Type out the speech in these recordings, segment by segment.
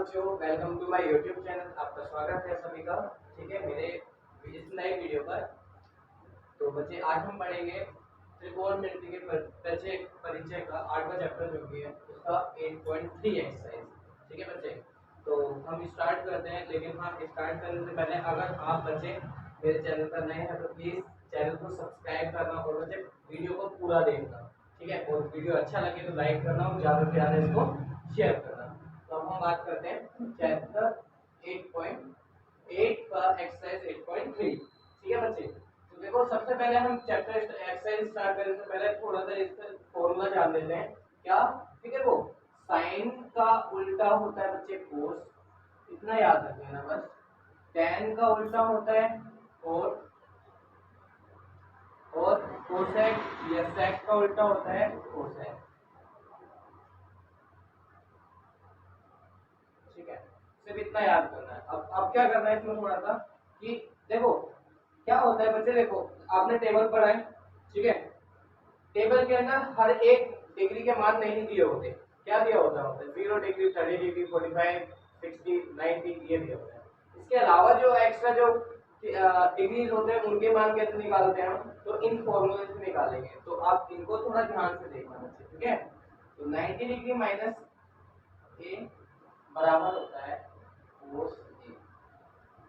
बच्चों, welcome to my YouTube channel. आपका स्वागत है सभी का। ठीक है, मेरे इस नए वीडियो पर। तो बच्चे, आज हम पढ़ेंगे त्रिकोणमिति के परिचय का 8वां चैप्टर जो कि है उसका 8.3 एक्सरसाइज। ठीक है बच्चे, तो हम स्टार्ट करते हैं। लेकिन हाँ, स्टार्ट करने से पहले अगर आप बच्चे मेरे चैनल पर नए हैं तो प्लीज़ चैनल को सब्सक्राइब करना और बच्चे वीडियो को पूरा देखना। ठीक है, और वीडियो अच्छा लगे तो लाइक करना और ज़्यादा से ज़्यादा इसको शेयर करना। तो अब हम बात करते हैं चैप्टर 8.8 का एक्सरसाइज 8.3। ठीक है बच्चे, तो देखो सबसे पहले हम चैप्टर एक्सरसाइज स्टार्ट करने से पहले थोड़ा सा इसका फॉर्मूला जान लेते हैं। क्या? ठीक है, वो साइन का उल्टा होता है बच्चे कोस, इतना याद रख लेना बस। tan का उल्टा होता है और कोसेक या सेक का उल्टा होता है कोसेक। ठीक है, सिर्फ इतना याद करना है। अब क्या करना है इसमें थोड़ा सा कि देखो क्या होता है बच्चे। देखो आपने टेबल पढ़ा है, ठीक है, टेबल के अंदर हर एक डिग्री के मान नहीं दिए होते। क्या दिया होता है? 0 डिग्री, 30 डिग्री, 45, 60, 90 ये दिया होता है। इसके अलावा जो एक्स्ट्रा जो डिग्रीज होते हैं उनके मान कैसे निकालते हैं हम? तो इन फॉर्मूले से निकालेंगे। तो आप इनको थोड़ा ध्यान से देखना बच्चे। ठीक है, तो 90 डिग्री माइनस ए बराबर होता है कोस ए।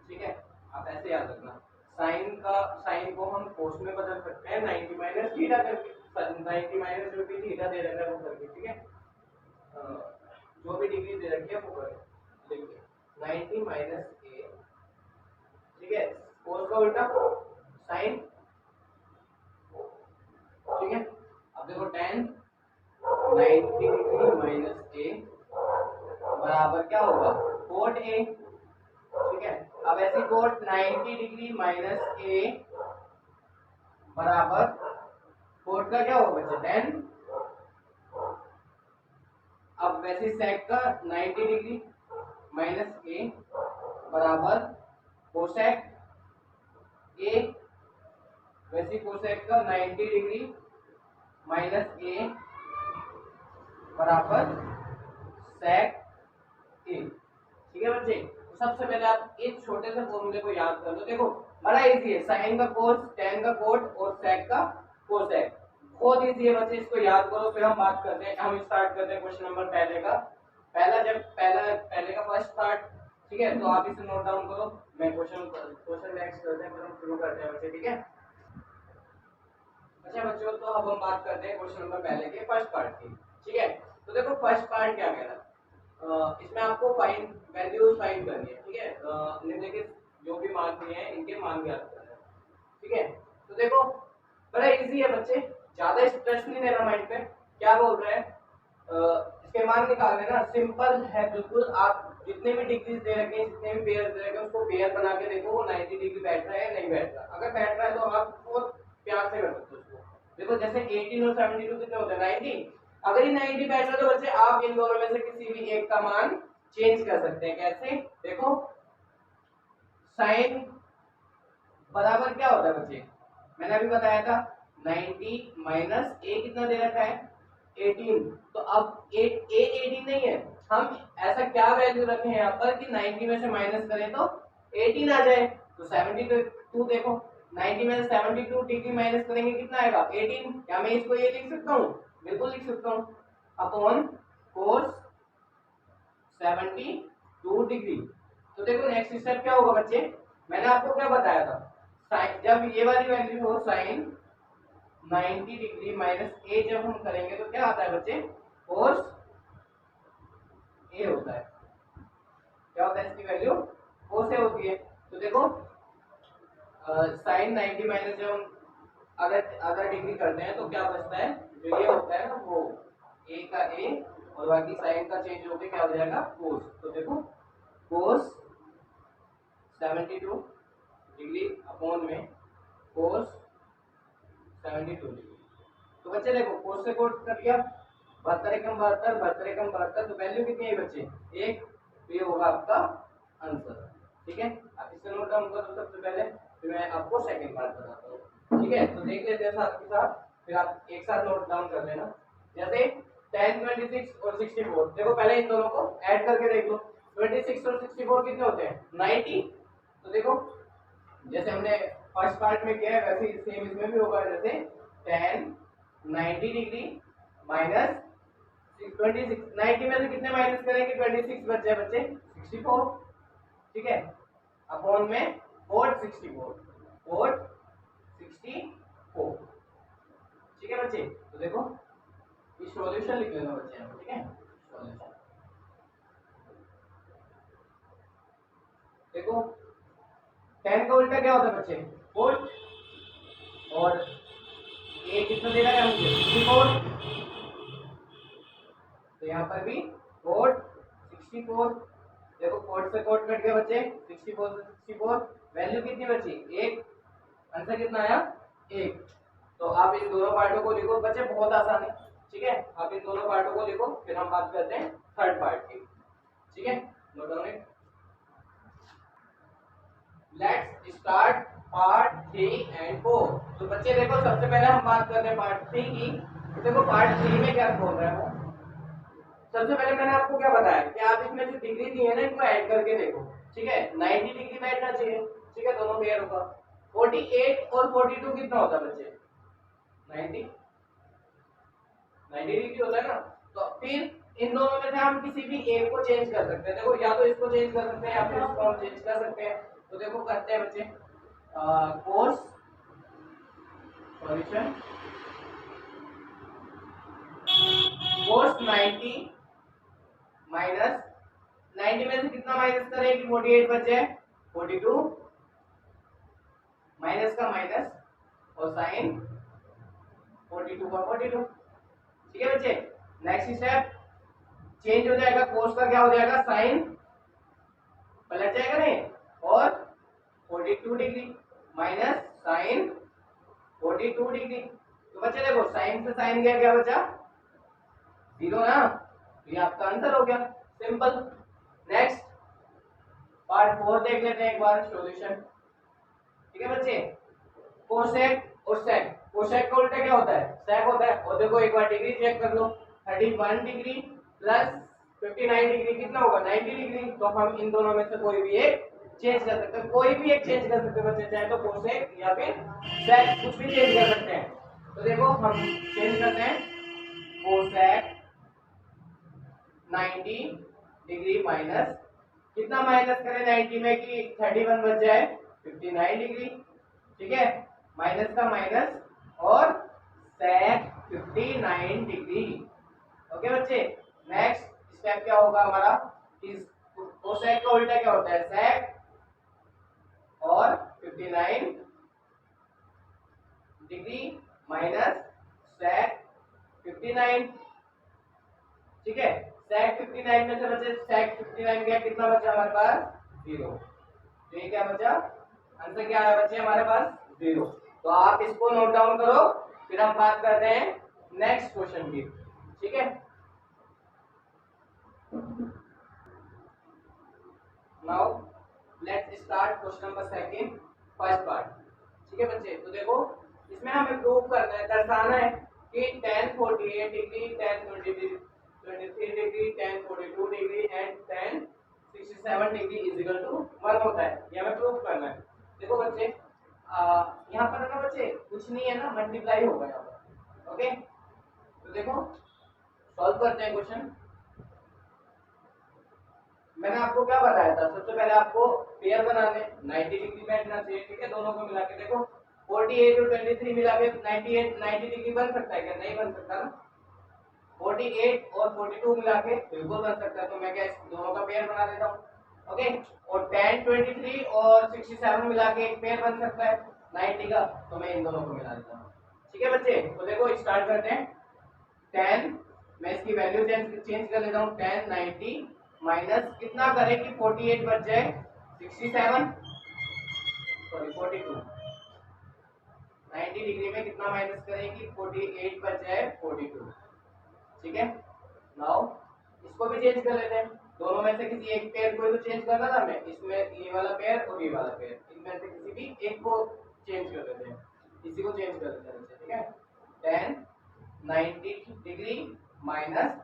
ठीक है, आप ऐसे याद रखना। साइन को हम कोस में बदल सकते हैं 90 माइनस थीटा करके। 90 माइनस जो भी थीटा दे रखा है वो करके। ठीक है, जो भी डिग्री दे रखी है वो करके लिखिए 90 माइनस ए। ठीक है, कोस का उल्टा साइन। ठीक है, अब देखो tan 90 डिग्री माइनस ए बराबर क्या होगा? Cot A. ठीक है, अब ऐसे कोट 90 डिग्री माइनस ए बराबर कोट का क्या होगा बच्चे? tan। अब वैसे सेक का 90 डिग्री माइनस ए बराबर कोसेक ए। वैसे कोसेक का 90 डिग्री माइनस ए बराबर सेक ए। ठीक है बच्चे, तो सबसे पहले आप इस छोटे से फॉर्मूले को याद कर लो। देखो बड़ा इजी है, साइन का कोस, tan का कोट और सेक का कोसेक। बहुत इजी है बच्चे, इसको याद करो। फिर हम बात करते हैं, हम स्टार्ट करते हैं क्वेश्चन नंबर पहले का। पहले का फर्स्ट पार्ट। ठीक है, तो आप इसे नोट डाउन करो। मैं क्वेश्चन नेक्स्ट करते हैं, फिर हम शुरू करते हैं बच्चे। ठीक है, अच्छा बच्चों, तो अब हम बात करते हैं क्वेश्चन नंबर पहले के फर्स्ट पार्ट की। ठीक है, तो देखो फर्स्ट पार्ट क्या कह रहा है। इसमें आपको वैल्यूज फाइंड करनी है। ठीक है, निम्नलिखित जो भी मान दिए हैं इनके मान ज्ञात करना है। ठीक है, तो देखो बड़ा इजी है बच्चे, ज्यादा स्ट्रेस नहीं लेना माइंड पे। क्या बोल रहे हैं? इसके मान निकाल लेना, सिंपल है बिल्कुल। आप जितने भी डिग्रीज दे रखे हैं, जितने भी पेयर दे रखे हैं, उसको पेयर बना के देखो वो 90 डिग्री बैठ रहा है या नहीं बैठ रहा। अगर बैठ रहा है तो आप बहुत प्यार से कर सकते हो उसको। देखो जैसे 18 और 72 कितने होते हैं? 90। अगर ये 90 बैठ रहा है तो बच्चे आप इन दोनों में से किसी भी एक का मान चेंज कर सकते हैं। कैसे? देखो साइन बराबर क्या होता है बच्चे? मैंने अभी बताया था 90 माइनस ए कितना दे रखा है? 18। तो अब ए 18 नहीं है, हम ऐसा क्या वैल्यू रखें यहाँ पर कि 90 में से माइनस करें तो 18 आ जाए। तो 72 देखो, 90 में से 72 डिग्री माइनस करेंगे कितना आएगा? 18। क्या मैं इसको ये लिख सकता हूँ? बिल्कुल लिख सकता हूँ, अपॉन कोस 72 डिग्री। तो देखो नेक्स्ट स्टेप क्या होगा बच्चे? मैंने आपको क्या बताया था? साइन जब ये वाली वैल्यू हो, साइन 90 डिग्री माइनस ए जब हम करेंगे तो क्या आता है बच्चे? कोस ए होता है। क्या होता है इसकी वैल्यू? कोस ए होती है। तो देखो साइन 90 माइनस जब हम अगर डिग्री करते हैं तो क्या बचता है? जो ये होता है ना वो ए का ए और बाकी साइन का चेंज होके क्या हो जाएगा? कोस। तो देखो कोस 72 डिग्री अपॉन में कोस 72 डिग्री। तो बच्चे देखो कोस से कोट कर लिया, 72 एकम 72, 72 एकम 72, तो वैल्यू कितनी है बच्चे? 1। तो ये होगा आपका आंसर। ठीक है, आप इसे नोट डाउन करो सबसे पहले, फिर मैं आपको सेकंड पार्ट बताता हूँ। ठीक है, तो देख लेते हैं साथ के साथ, फिर आप एक साथ नोट डाउन कर लेना। जैसे 10, 26 और 64, देखो पहले इन दोनों को ऐड करके देख लो। 26 और 64 कितने होते हैं 90। तो देखो जैसे हमने फर्स्ट पार्ट में किया है वैसे ही सेम इसमें भी होगा, जैसे tan 90 डिग्री माइनस 26, 90 में से कितने माइनस करेंगे 26 बच जाए बच्चे 64, ठीक है, अपॉन में cot 64, ठीक है बच्चे। तो देखो ये सॉल्यूशन लिख लेना बच्चे यहाँ पे, ठीक है, सॉल्यूशन देखो tan का उल्टा क्या होता है बच्चे cot, और ये कितना दे रहा है मुझे 64, तो यहाँ पर भी cot 64, देखो cot से cot कट गया बच्चे 64 से 64, वैल्यू कितनी बची 1, आंसर कितना आया 1। तो आप इन दोनों पार्टों को लिखो बच्चे, बहुत आसान है, ठीक है, आप इन दोनों पार्टों को लिखो, फिर हम बात करते हैं थर्ड पार्ट की, ठीक है, note down it. Let's start part 3 and 4। तो बच्चे देखो सबसे पहले हम बात करते हैं पार्ट 3 की। तो देखो पार्ट 3 में क्या बोल रहा है वो, सबसे पहले मैंने आपको क्या बताया कि आप इसमें जो डिग्री दी है ना इनको ऐड करके देखो, ठीक है, 90 डिग्री बैठना चाहिए, ठीक है, दोनों पेयर होगा। 48 और 42 कितना होता है बच्चे 90 डिग्री होता है ना। तो फिर इन दोनों में से हम किसी भी एक को चेंज कर सकते हैं, देखो या तो इसको चेंज कर सकते हैं या फिर इसको हम चेंज कर सकते हैं। तो देखो करते हैं बच्चे, कोस सॉल्यूशन, कोस 90 माइनस 90 में से कितना माइनस करें कि 48 बच जाए 42, माइनस का माइनस और साइन 42 का 42, ठीक है बच्चे। नेक्स्ट स्टेप चेंज हो जाएगा, कोस का क्या हो जाएगा साइन पलट जाएगा नहीं, और 42 डिग्री माइनस साइन 42 डिग्री। तो बच्चे देखो साइन से साइन गया, क्या बचा 0 ना, तो ये आपका आंसर हो गया, सिंपल। नेक्स्ट पार्ट 4 देख लेते हैं एक बार सॉल्यूशन, ठीक है बच्चे। कोसेक और सेक, कोसेक का उल्टा क्या होता है सेक होता है, और देखो एक बार डिग्री चेक कर लो, 31 डिग्री प्लस 59 डिग्री कितना होगा 90 डिग्री। तो हम इन दोनों में से कोई भी एक चेंज कर सकते हैं, कोई भी एक चेंज कर सकते हैं बच्चे, चाहे तो कोसेक या फिर सेक कुछ भी चेंज कर सकते हैं। तो देखो हम चेंज करते हैं, कोसेक 90 डिग्री माइनस कितना माइनस करें 90 में कि 31 बच जाए 59 डिग्री, ठीक है, माइनस का माइनस और सेक 59 डिग्री, ओके बच्चे। नेक्स्ट स्टेप क्या होगा हमारा, इस कोसेक का उल्टा क्या होता है सेक और 59 डिग्री माइनस सेक 59, ठीक है, सेक 59 में से बचे सेक 59 गया, कितना बचा हमारे पास 0, तो ये क्या बचा आंसर क्या आया बच्चे हमारे पास 0। तो आप इसको नोट डाउन करो, फिर हम बात करते हैं नेक्स्ट क्वेश्चन की, ठीक है। Now let's start question number second first part, ठीक है बच्चे। तो देखो इसमें हमें प्रूव करना है, दर्शाना है कि tan 48 degree tan 23 degree tan 42 degree and tan 67 degree is equal to 1 होता है, ये हमें प्रूव करना है। देखो बच्चे यहाँ पर ना बच्चे कुछ नहीं है ना, मल्टीप्लाई होगा यहाँ पर, ओके। तो देखो सॉल्व करते हैं क्वेश्चन। मैंने आपको क्या बताया था, सबसे पहले आपको पेयर बनाने 90 डिग्री बैठना चाहिए, ठीक है, दोनों को मिला के देखो 48 और 23 मिला के 90 डिग्री बन सकता है क्या, नहीं बन सकता ना, 48 और 42 मिला के बिल्कुल बन सकता है, तो मैं क्या इस दोनों का पेयर बना देता हूँ, ओके। और tan 23 और 67 मिला के एक पेयर बन सकता है 90 का, तो मैं इन दोनों को मिला देता हूँ, ठीक है बच्चे। तो देखो स्टार्ट करते हैं, tan मैं इसकी वैल्यू चेंज कर लेता हूँ, tan 90 माइनस कितना करें कि 48 बच जाए 67, सॉरी 42, 90 डिग्री में कितना माइनस करें कि 48 बच जाए 42, ठीक है। नाउ इसको भी चेंज कर लेते हैं, दोनों में से किसी एक पेयर को तो चेंज करना था हमें, इसमें ये वाला पेयर और ये वाला पेयर, इनमें से किसी भी एक को चेंज कर लेते हैं, इसी को चेंज कर लेते हैं, ठीक है। tan 90 डिग्री माइनस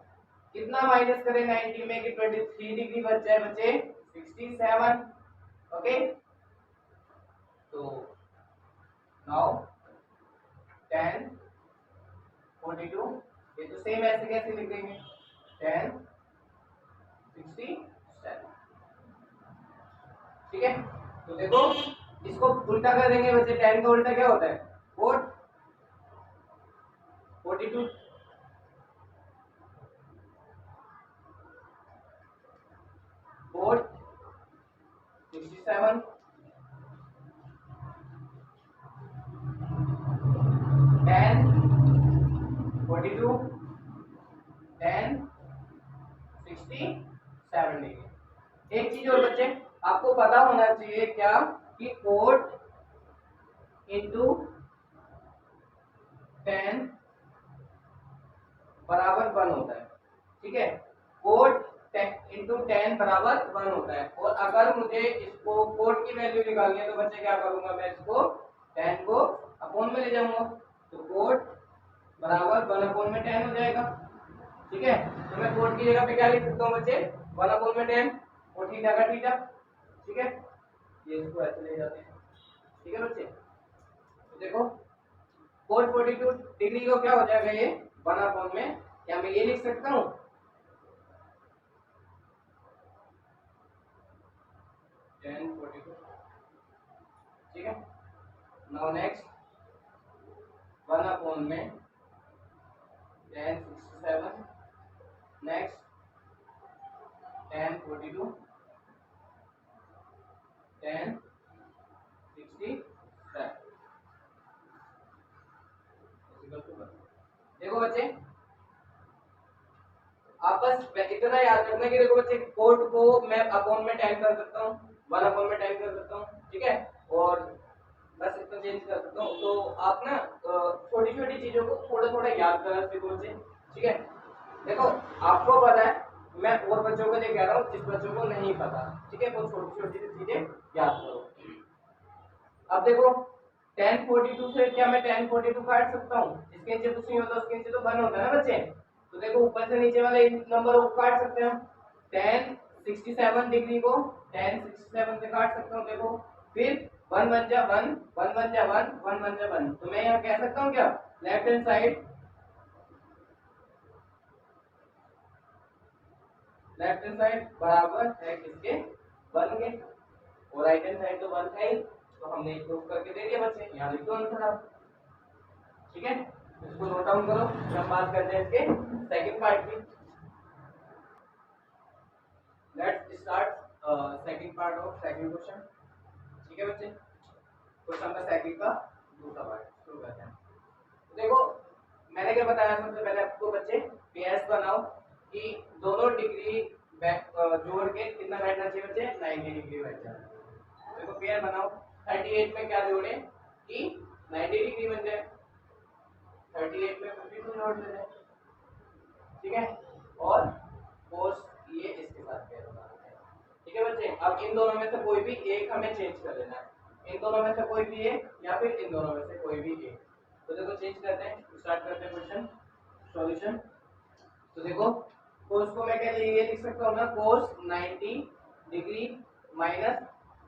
कितना माइनस करें 90 में कि 23 डिग्री बच जाए बच्चे 67। ओके, तो नाउ 10 42, ये तो सेम ऐसे कैसे लिख देंगे 10 67। ठीक है, तो देखो इसको उल्टा कर देंगे बच्चे, 10 का उल्टा क्या होता है 4, 42, 4 67, 10 42, 10 67 डिग्री। एक चीज और बच्चे आपको पता होना चाहिए क्या कि कोट इंटू 10 बराबर 1 होता है। ठीक है, कोट इंटू 10 बराबर 1 होता है। और अगर मुझे इसको कोट की वैल्यू निकालनी है तो बच्चे क्या करूंगा, मैं इसको 10 को अपॉन में ले जाऊंगा, तो कोट बराबर 1 अपॉन में 10 हो जाएगा। ठीक है, तो मैं कोट की जगह पे क्या लिख सकता हूँ बच्चे 1 अपॉन में 10 और थीटा का थीटा। ठीक है, ये इसको ऐसे ले जाते हैं। ठीक है बच्चे, तो देखो कोट 42 डिग्री को क्या हो जाएगा ये 1 अपॉन में, क्या मैं ये लिख सकता हूँ 1042। ठीक है, नाउ नेक्स्ट 1 अपॉन में 1067, नेक्स्ट 1042, 1067। देखो बच्चे आप बस इतना याद रखना कि देखो बच्चे कोट को मैं अपॉन में 10 कर सकता हूँ, 1 अपॉन में 10 कर सकता हूँ। ठीक है, और बस इतना चेंज कर सकता हूँ। तो आप ना छोटी छोटी चीजों को थोड़ा थोड़ा याद करना सीखो बच्चे। ठीक है, देखो आपको पता है, मैं और बच्चों को ये कह रहा हूँ जिस बच्चों को नहीं पता। ठीक है, वो छोटी छोटी चीजें याद करो। अब देखो 1042 से क्या मैं 1042 काट सकता हूँ, इसके नीचे कुछ नहीं होता, उसके नीचे तो 1 होता है ना बच्चे। तो देखो ऊपर से नीचे वाले नंबर को काट सकते हैं हम। 1067 डिग्री को 1067 से काट सकता हूँ। देखो फिर 1 बन जा 1, 1 बन जा 1, 1 बन जा 1। तो मैं यहाँ कह सकता हूँ क्या left hand side, left hand side बराबर है किसके 1 के, और राइट हैंड साइड तो 1 है ही। तो हमने प्रूव करके दे दिया बच्चे, यहाँ लिख दो आंसर आप। ठीक है, इसको नोट डाउन करो, हम बात करते हैं इसके सेकंड पार्ट की। Let's start second part of second question. ठीक है बच्चे, क्वेश्चन नंबर सेकंड का दूसरा पार्ट शुरू करते हैं। तो देखो मैंने क्या बताया सबसे पहले आपको बच्चे, पीएस बनाओ कि दोनों डिग्री जोड़ के कितना बैठना चाहिए बच्चे 90 डिग्री बैठ जाए। देखो पेयर बनाओ, 38 में क्या जोड़े कि 90 डिग्री बन जाए, 38 में 52 जोड़ देते हैं। ठीक है, और कोस ये इसके साथ पेयर बना देते हैं। ठीक है बच्चे, अब इन दोनों में से कोई भी एक हमें चेंज कर लेना है, इन दोनों में से कोई भी एक या फिर इन दोनों में से कोई भी एक। तो देखो चेंज करते हैं, स्टार्ट करते हैं क्वेश्चन सॉल्यूशन। तो देखो कोस को मैं क्या ये लिख सकता हूँ ना, कोस 90 डिग्री माइनस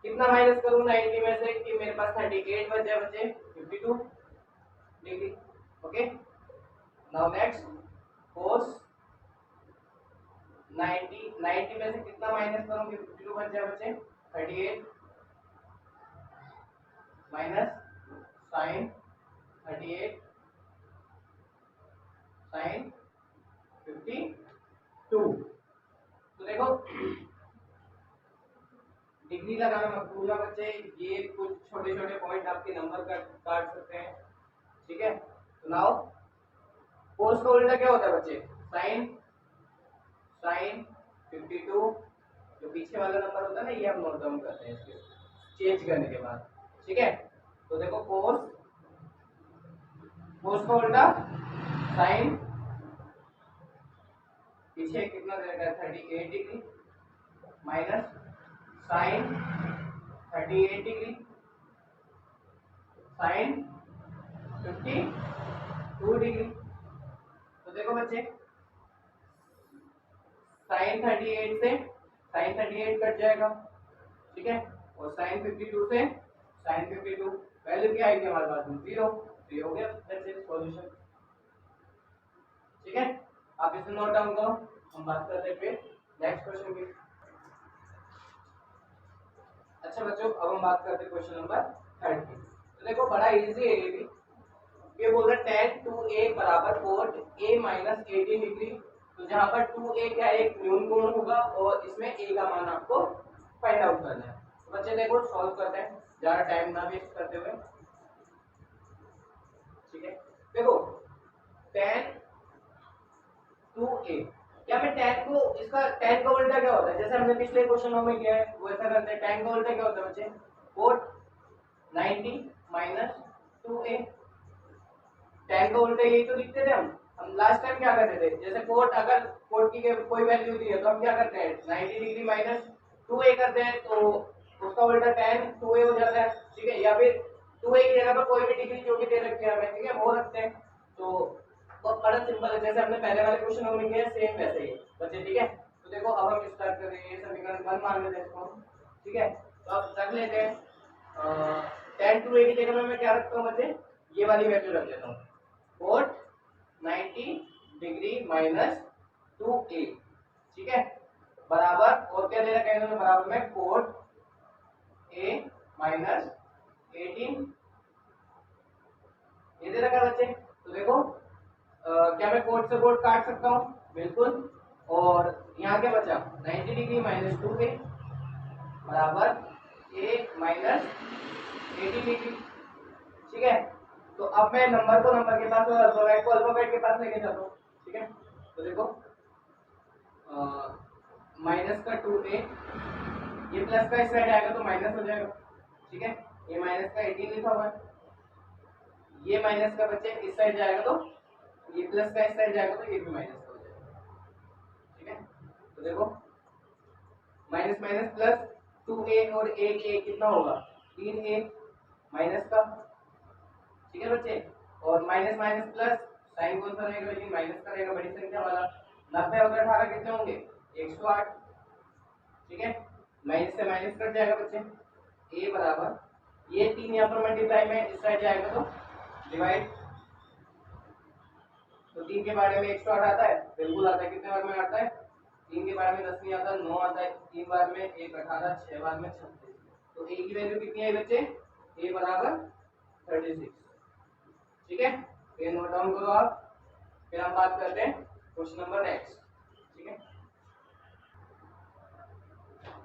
कितना माइनस करूँ 90 में से कि मेरे पास 38 बच जाए बच्चे 52 डिग्री। ओके, नाउ नेक्स्ट कोस 90 में से कितना माइनस करूँ कि 52 बच जाए बच्चे 38 माइनस साइन 38 साइन 52। तो देखो डिग्री लगाना मत भूलना बच्चे, ये कुछ छोटे छोटे पॉइंट आपके नंबर काट सकते हैं। ठीक है, तो नाउ कोस का उल्टा क्या होता है बच्चे साइन, साइन 52, जो पीछे वाला नंबर होता है ना ये हम नोट डाउन करते हैं इसके चेंज करने के बाद। ठीक है, तो देखो कोस, कोस का उल्टा साइन, पीछे कितना दे रखा है 38 degree minus sine 38 degree sine 52 degree. तो देखो बच्चे साइन 38 से साइन 38 कट जाएगा, ठीक है, और साइन 52 से साइन 52, वैल्यू क्या आएगी हमारे पास में 0, तो ये हो गया दैट्स इट सॉल्यूशन, ठीक है। आप इसे नोट डाउन करो, हम बात करते हैं फिर नेक्स्ट क्वेश्चन की। अच्छा बच्चों, अब हम बात करते हैं क्वेश्चन नंबर 30 की। तो देखो बड़ा इजी है ये भी, ये बोल रहा है tan 2a बराबर cot a माइनस 18 डिग्री। तो जहां पर 2a क्या एक न्यून कोण होगा और इसमें a का मान आपको फाइंड आउट करना है। तो बच्चे देखो सॉल्व करते हैं ज्यादा टाइम ना वेस्ट करते हुए, ठीक है। देखो tan 2a, क्या मैं tan को, इसका tan का उल्टा क्या होता है, जैसे हमने पिछले क्वेश्चन में किया है वो ऐसा करते हैं। tan का उल्टा क्या होता है बच्चे, cot 90 माइनस 2a। tan का उल्टा यही तो लिखते थे हम लास्ट टाइम क्या करते थे, जैसे कोट, अगर कोट की कोई वैल्यू दी है तो हम क्या करते हैं 90 डिग्री माइनस 2a करते हैं, तो उसका उल्टा tan 2a हो जाता है, ठीक है। या फिर 2a की जगह पर कोई भी डिग्री जो भी दे रखी है हमें, ठीक है, वो रखते हैं। तो बहुत बड़ा सिंपल है, जैसे हमने पहले वाले क्वेश्चन में किया सेम वैसे ही बच्चे, ठीक है। तो देखो अब हम स्टार्ट कर रहे हैं, ये समीकरण 1 मान लेते हैं इसको, ठीक है। तो अब रख लेते हैं tan 2a की जगह मैं क्या रखता हूँ बच्चे, ये वाली वैल्यू रख देता हूँ, कोट 90 डिग्री माइनस 2a, ठीक है, बराबर, और क्या दे रखा है इन्होंने बराबर में, कोट a माइनस 18, ये दे रखा है बच्चे। तो देखो क्या मैं कोट से कोट काट सकता हूँ, बिल्कुल, और यहाँ क्या बचा 90 डिग्री माइनस 2a बराबर a माइनस 18 डिग्री, ठीक है। तो अब मैं नंबर को नंबर के पास और अल्फाबेट को अल्फाबेट के पास लेके जाता हूँ, ठीक है। तो देखो माइनस का 2a, ये प्लस का इस साइड आएगा तो माइनस हो जाएगा, ठीक है। ये माइनस का 18 लिखा हुआ है, ये माइनस का बच्चे इस साइड जाएगा तो ये प्लस का इस साइड जाएगा तो ये भी माइनस हो जाएगा, ठीक है। तो देखो माइनस माइनस प्लस 2a और एक a कितना होगा 3a माइनस का, ठीक है बच्चे। और माइनस माइनस प्लस, साइन कौन सा रहेगा लेकिन माइनस का रहेगा, बड़ी संख्या वाला। 90 और 18 कितने होंगे 108, ठीक है। माइनस से माइनस कट जाएगा बच्चे, a बराबर, ये 3 यहाँ पर मल्टीप्लाई में इस साइड जाएगा तो डिवाइड, तो 3 के बारे में 108 आता है, बिल्कुल आता है। कितने बार में आता है 3 के बारे में 10 नहीं आता, 9 आता है। 3 बार में 1 18, 6 बार में 36, तो a की वैल्यू कितनी आई बच्चे, a बराबर 36, ठीक है। ये नोट डाउन करो आप, फिर हम बात करते हैं क्वेश्चन नंबर नेक्स्ट, ठीक है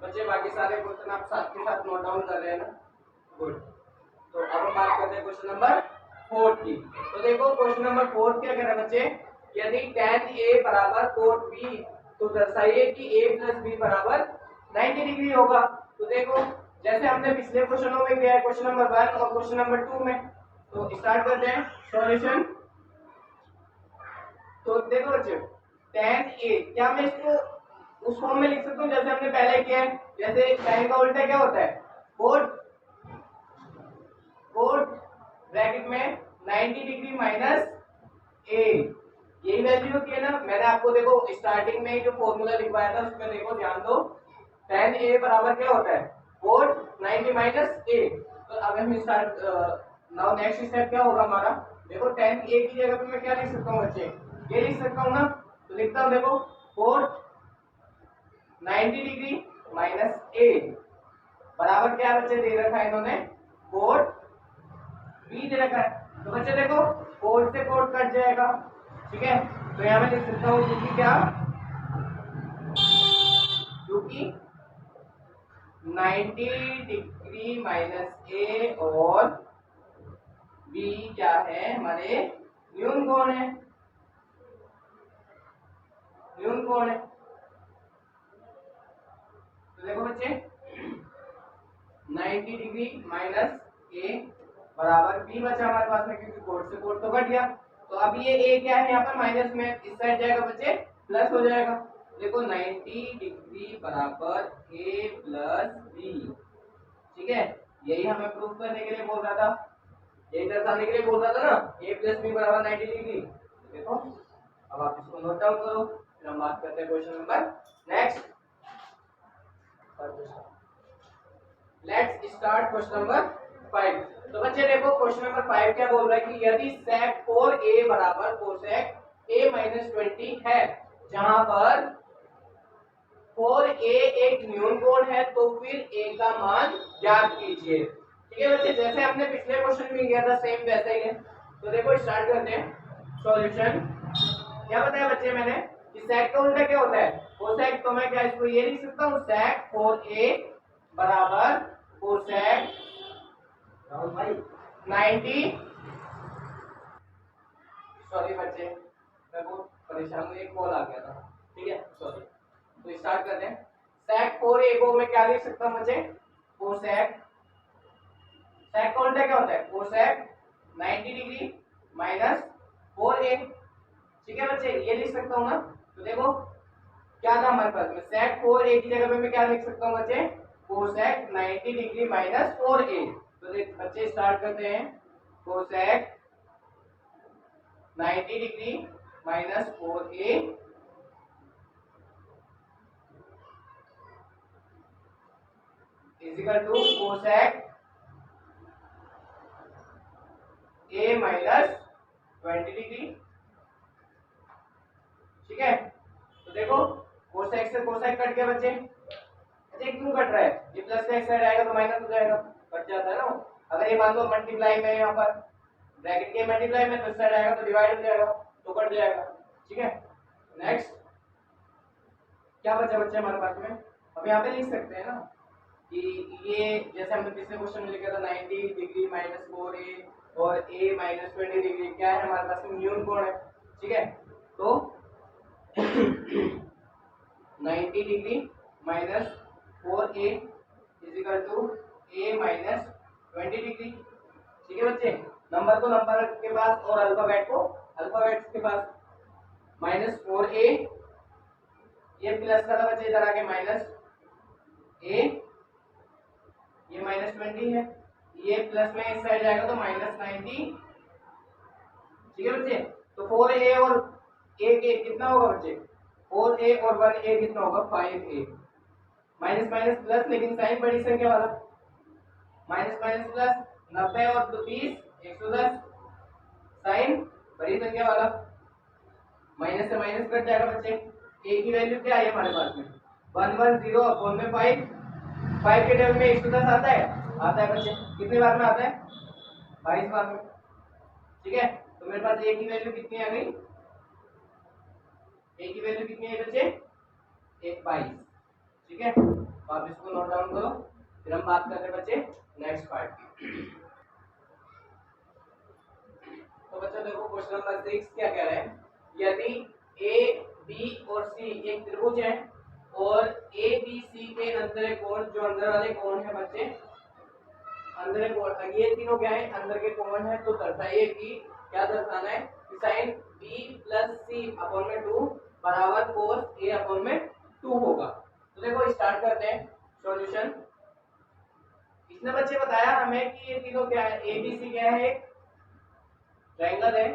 बच्चे। बाकी सारे क्वेश्चन आप साथ के साथ नोट डाउन कर रहे हैं ना, गुड। तो अब हम बात करते हैं क्वेश्चन नंबर 4 की। तो देखो क्वेश्चन नंबर 4 क्या कह रहा है बच्चे, यदि tan a बराबर cot b तो दर्शाइए कि a प्लस b बराबर 90 डिग्री होगा। तो देखो जैसे हमने पिछले क्वेश्चनों में किया है, क्वेश्चन नंबर 1 और क्वेश्चन नंबर 2 में, तो स्टार्ट करते हैं सॉल्यूशन। तो देखो बच्चे tan a, क्या मैं इसको उस फॉर्म में लिख सकता हूँ जैसे हमने पहले किया है, जैसे tan का उल्टा क्या होता है cot, cot ब्रैकेट में 90 डिग्री माइनस a, यही वैल्यू होती है ना। मैंने आपको देखो स्टार्टिंग में जो फॉर्मूला लिखवाया था उसमें देखो ध्यान दो, tan a बराबर क्या होता है cot 90 माइनस a। तो अब हम स्टार्ट नाउ नेक्स्ट स्टेप क्या होगा हमारा, देखो tan a की जगह पे मैं क्या लिख सकता हूँ बच्चे, ये लिख सकता हूँ ना। तो लिखता हूँ देखो cot 90 डिग्री माइनस a बराबर क्या बच्चे दे रखा है इन्होंने, cot b दे रखा है। तो बच्चे देखो cot से cot कट जाएगा, ठीक है। तो यहाँ मैं लिख सकता हूँ क्योंकि क्या, क्योंकि 90 डिग्री माइनस a और b क्या है हमारे न्यून कोण है, न्यून कोण है। तो देखो बच्चे 90 डिग्री माइनस a बराबर b बचा हमारे पास में, क्योंकि कोट से कोट तो कट गया। तो अब ये a क्या है यहाँ पर माइनस में, इस साइड जाएगा बच्चे प्लस हो जाएगा। देखो 90 डिग्री बराबर a प्लस b, ठीक है। यही हमें प्रूफ करने के लिए बोल रहा था, यही दर्शाने के लिए बोल रहा था ना, a प्लस b बराबर 90 डिग्री। देखो अब आप इसको नोट डाउन करो, फिर हम बात करते हैं question number next. Let's start question number 5। तो बच्चे देखो क्वेश्चन नंबर 5 क्या बोल रहा है कि यदि sec 4a बराबर cosec a - 20 है, जहां पर 4a एक न्यून कोण है, तो फिर a का मान ज्ञात कीजिए। ठीक है बच्चे, जैसे हमने पिछले क्वेश्चन में किया था सेम वैसे ही है। तो देखो स्टार्ट करते हैं सॉल्यूशन। क्या बताया बच्चे मैंने कि sec का उल्टा क्या होता है cosec, तो मैं क्या इसको ये लिख सकता हूँ sec 4a बराबर cosec 90। सॉरी बच्चे मैं बहुत परेशान हूँ, एक कॉल आ गया था। ठीक है सॉरी। तो स्टार्ट करते हैं। sec 4a को मैं क्या लिख सकता हूँ बच्चे cosec, sec का उल्टा क्या होता है cosec 90 डिग्री माइनस 4a। ठीक है बच्चे, ये लिख सकता हूँ ना। तो देखो क्या था हमारे पास में sec 4a की जगह पे मैं क्या लिख सकता हूँ बच्चे cosec 90 डिग्री माइनस 4a। तो देख बच्चे स्टार्ट करते हैं cosec 90 degree minus 4a is equal to cosec a minus 20 degree. ठीक है, तो देखो cosec से cosec कट गया बच्चे। अच्छा क्यों कट रहा है, ये प्लस का एक साइड आएगा तो माइनस हो जाएगा, कट जाता है ना। अगर ये मान लो मल्टीप्लाई में यहाँ पर ब्रैकेट के मल्टीप्लाई में तो साइड आएगा तो डिवाइड हो जाएगा, तो कट जाएगा। ठीक है नेक्स्ट क्या बचा बच्चे हमारे पास में, अब यहाँ पे लिख सकते हैं ना कि ये जैसे हमने पिछले क्वेश्चन में लिखा था 90 डिग्री माइनस 4a और a माइनस 20 डिग्री क्या है हमारे पास में न्यून कोण है। ठीक है, तो 90 degree minus 4a is equal to a minus 20 degree. ठीक है बच्चे, नंबर को नंबर के पास और अल्फाबेट को अल्फाबेट के पास। माइनस 4a ये प्लस का था बच्चे, इधर आके माइनस a, ये माइनस 20 है, ये प्लस में इस साइड जाएगा तो माइनस 90। ठीक है बच्चे, तो 4a और a के कितना होगा बच्चे 4a और 1a कितना होगा 5a। माइनस माइनस प्लस, लेकिन साइन बड़ी संख्या वाला, माइनस माइनस प्लस 90 और 20 110, साइन बड़ी संख्या वाला, माइनस से माइनस कट जाएगा बच्चे। a की वैल्यू क्या है हमारे पास में 110 अपॉन में 5, 5 के टेबल में 110 आता है बच्चे, कितने बार में आता है 22 बार में। ठीक है, तो मेरे पास a की वैल्यू कितनी आ गई, a की वैल्यू कितनी है बच्चे 22। ठीक है, तो आप इसको नोट डाउन करो, फिर हम बात करते हैं बच्चे नेक्स्ट पार्ट की। तो बच्चों देखो क्वेश्चन नंबर 6 क्या कह रहा है, यदि a b और c एक त्रिभुज है और a b c के अंदर कोण, जो अंदर वाले कोण है बच्चे अंदर कोण, ये तीनों क्या है अंदर के कोण है, तो दर्शाइए कि क्या दर्शाना है कि sin b plus c upon में 2 बराबर cos a अपॉन में 2 होगा। तो देखो स्टार्ट करते हैं सॉल्यूशन। इसने बच्चे बताया हमें कि ये तीनों क्या है, a b c क्या है, एक ट्रायंगल है।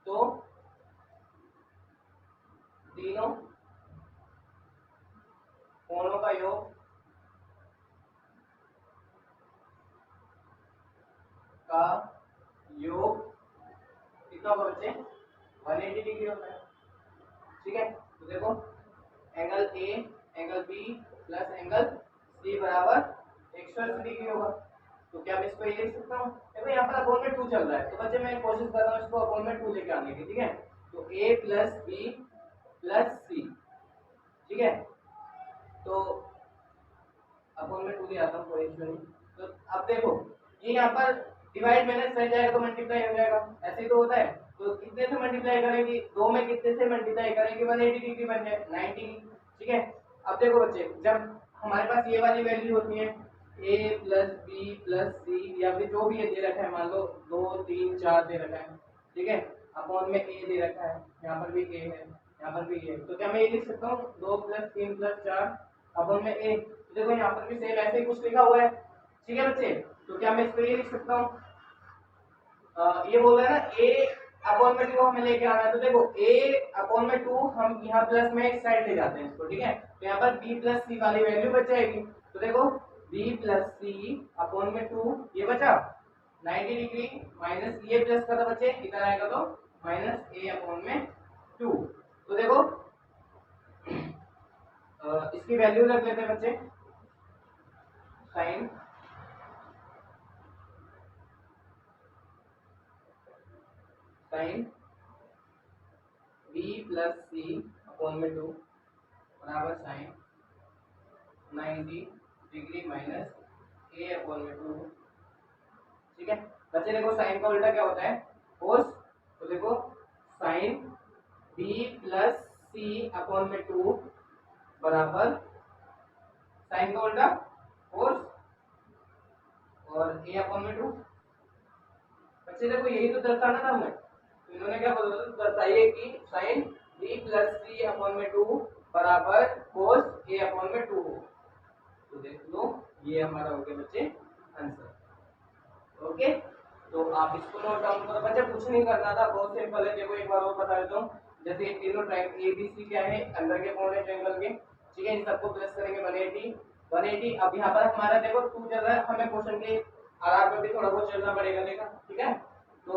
तो तीनों कोणों का योग कितना होगा बच्चे 180 डिग्री होता है। ठीक है, तो देखो angle A angle B plus angle C बराबर 180 डिग्री होगा। तो क्या मैं इसको ये लिख सकता हूँ, देखो यहाँ पर अपॉन में 2 चल रहा है, तो बच्चे मैं कोशिश कर रहा हूँ इसको अपॉन में 2 लेके आने की। ठीक है, तो a प्लस बी प्लस सी। ठीक है, तो अपॉन में 2 ले आता हूँ, कोई इशू नहीं। तो अब देखो ये यहाँ पर डिवाइड माइनस रह जाएगा तो मल्टीप्लाई हो जाएगा, ऐसे ही तो होता है। तो कितने से मल्टीप्लाई करेंगे, 2 में कितने से मल्टीप्लाई करेंगे 180 डिग्री बन जाए 90। ठीक है, अब देखो बच्चे जब हमारे पास ये वाली वैल्यू होती है a प्लस बी प्लस सी, या फिर जो भी ये दे रखा है, मान लो 2 3 4 दे रखा है। ठीक है, अपॉन में a दे रखा है, यहाँ पर भी a है, यहाँ पर भी a है, तो क्या मैं ये लिख सकता हूँ 2 प्लस 3 प्लस 4 अपॉन में a। देखो यहाँ पर भी सेम ऐसे ही कुछ लिखा हुआ है। ठीक है बच्चे, तो क्या मैं इसको ये लिख सकता हूँ ये बोल रहा है ना a अपॉन में 2 हमें लेके आना है, तो देखो a अपॉन में 2 हम यहाँ प्लस में एक साइड ले जाते हैं इसको, ठीक है। तो यहाँ पर b प्लस सी वाली वैल्यू बच जाएगी। तो देखो b प्लस सी अपॉन में 2 ये बचा 90 डिग्री माइनस ये प्लस का तो बचे इधर आएगा तो माइनस a अपॉन में 2। तो देखो इसकी वैल्यू रख लेते हैं बच्चे, sine b plus C upon में 2 बराबर sine 90 degree minus a upon में 2। ठीक है बच्चे, देखो साइन का उल्टा क्या होता है, कोस। तो देखो sign b plus C upon में 2 बराबर साइन का उल्टा कोस और a अपॉन में 2। बच्चे देखो यही तो दर्शाना था हमें, तो इन्होंने क्या बोला था, दर्शाइए कि sign b plus C upon में 2 बराबर कोस a अपॉन में 2 हो। तो देख लो ये हमारा हो गया बच्चे आंसर। ओके, तो आप इसको नोट डाउन करो बच्चे, कुछ नहीं करना था, बहुत सिंपल है। देखो एक बार और बता देता हूँ, जैसे ये तीनों ट्रायंगल ए बी सी क्या है, अंदर के कोण है ट्रायंगल के, ठीक है। इन सबको प्लस करेंगे 180। अब यहाँ पर हमारा देखो 2 चल रहा है, हमें क्वेश्चन के आधार पर भी थोड़ा बहुत चलना पड़ेगा देखा, ठीक है। तो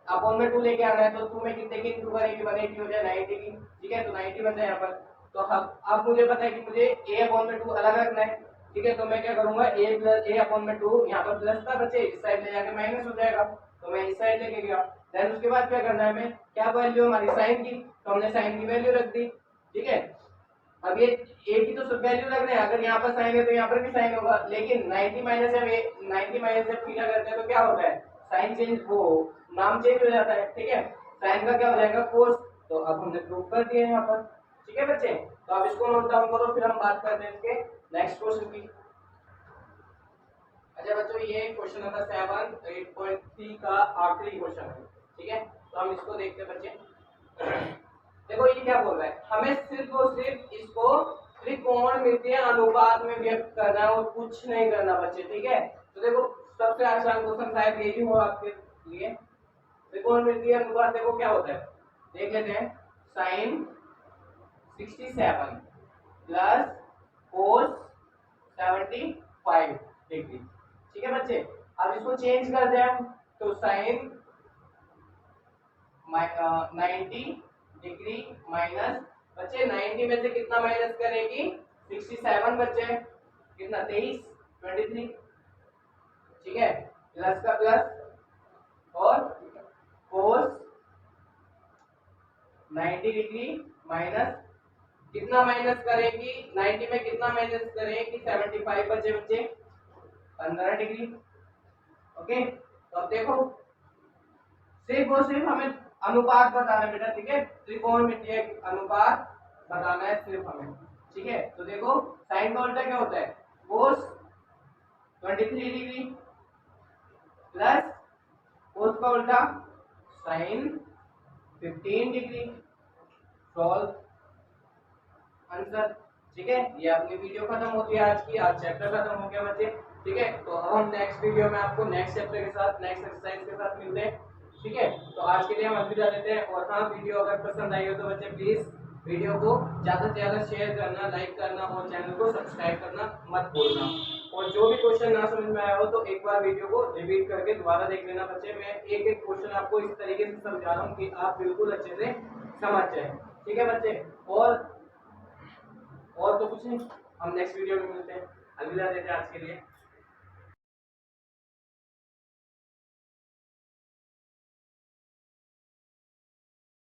अपॉन में 2 लेके आना है, तो 2 में कितने की इंटू करेंगे 180 हो जाए 90 की, ठीक है। तो 90 बचा यहाँ पर। तो अब मुझे पता है कि मुझे a अपॉन में 2 अलग रखना है, ठीक है। तो मैं क्या करूंगा, a प्लस a अपॉन में 2 यहाँ पर प्लस था बच्चे, इस साइड ले जाके माइनस हो जाएगा, तो मैं इस साइड लेके गया। देन उसके बाद क्या करना है, हमें क्या वैल्यू हमारी साइन की, तो हमने साइन की वैल्यू रख दी, ठीक है। अब ये a की तो सब वैल्यू रख रहे हैं, अगर यहाँ पर साइन है तो यहाँ पर भी साइन होगा, लेकिन 90 माइनस जब 90 माइनस जब थीटा करते हैं तो क्या होता है, साइन चेंज, वो नाम चेंज हो जाता है, ठीक है। साइन का क्या हो जाएगा कोस। तो अब हमने प्रूव कर दिया यहाँ पर, ठीक है बच्चे। तो आप इसको नोट डाउन करो, फिर हम बात करते हैं इसके नेक्स्ट क्वेश्चन की। अच्छा बच्चों, ये क्वेश्चन नंबर 7 8.3 का आखिरी क्वेश्चन है, ठीक है। तो हम इसको देखते हैं बच्चे। देखो ये क्या बोल रहा है, हमें सिर्फ और सिर्फ इसको त्रिकोणमितीय अनुपात में व्यक्त करना है और कुछ नहीं करना बच्चे, ठीक है। तो देखो सबसे आसान क्वेश्चन शायद यही हो आपके लिए। त्रिकोणमितीय अनुपात देखो क्या होता है, देख लेते हैं। साइन 67 प्लस कोस 75 डिग्री, ठीक है बच्चे। अब इसको चेंज कर दें हम, तो साइन 90 डिग्री माइनस, बच्चे 90 में से कितना माइनस करेगी 67 बच्चे, कितना 23 ठीक है, प्लस का प्लस और कोस 90 डिग्री माइनस, कितना माइनस करेगी 90 में कितना माइनस करेगी 75 बचे बच्चे 15 डिग्री। ओके, तो अब देखो सिर्फ और सिर्फ हमें अनुपात बताना है बेटा, ठीक है। त्रिकोणमितीय अनुपात बताना है सिर्फ हमें, ठीक है। तो देखो साइन का उल्टा क्या होता है, कोस 23 डिग्री प्लस कोस का उल्टा साइन 15 डिग्री। सॉल्व आंसर, ठीक है। ये अपनी वीडियो खत्म होती है आज की, आज चैप्टर खत्म हो गया बच्चे, ठीक है। तो अब हम नेक्स्ट वीडियो में आपको नेक्स्ट चैप्टर के साथ नेक्स्ट एक्सरसाइज के साथ मिलते हैं, ठीक है। तो आज के लिए हम अलविदा लेते हैं। और हाँ, वीडियो अगर पसंद आई हो तो बच्चे प्लीज वीडियो को ज़्यादा से ज़्यादा शेयर करना, लाइक करना और चैनल को सब्सक्राइब करना मत भूलना। और जो भी क्वेश्चन ना समझ में आया हो तो एक बार वीडियो को रिपीट करके दोबारा देख लेना बच्चे। मैं एक एक क्वेश्चन आपको इस तरीके से समझा रहा हूँ कि आप बिल्कुल अच्छे से समझ जाए, ठीक है बच्चे। और तो कुछ नहीं, हम नेक्स्ट वीडियो में मिलते हैं। अलविदा देते हैं आज के लिए।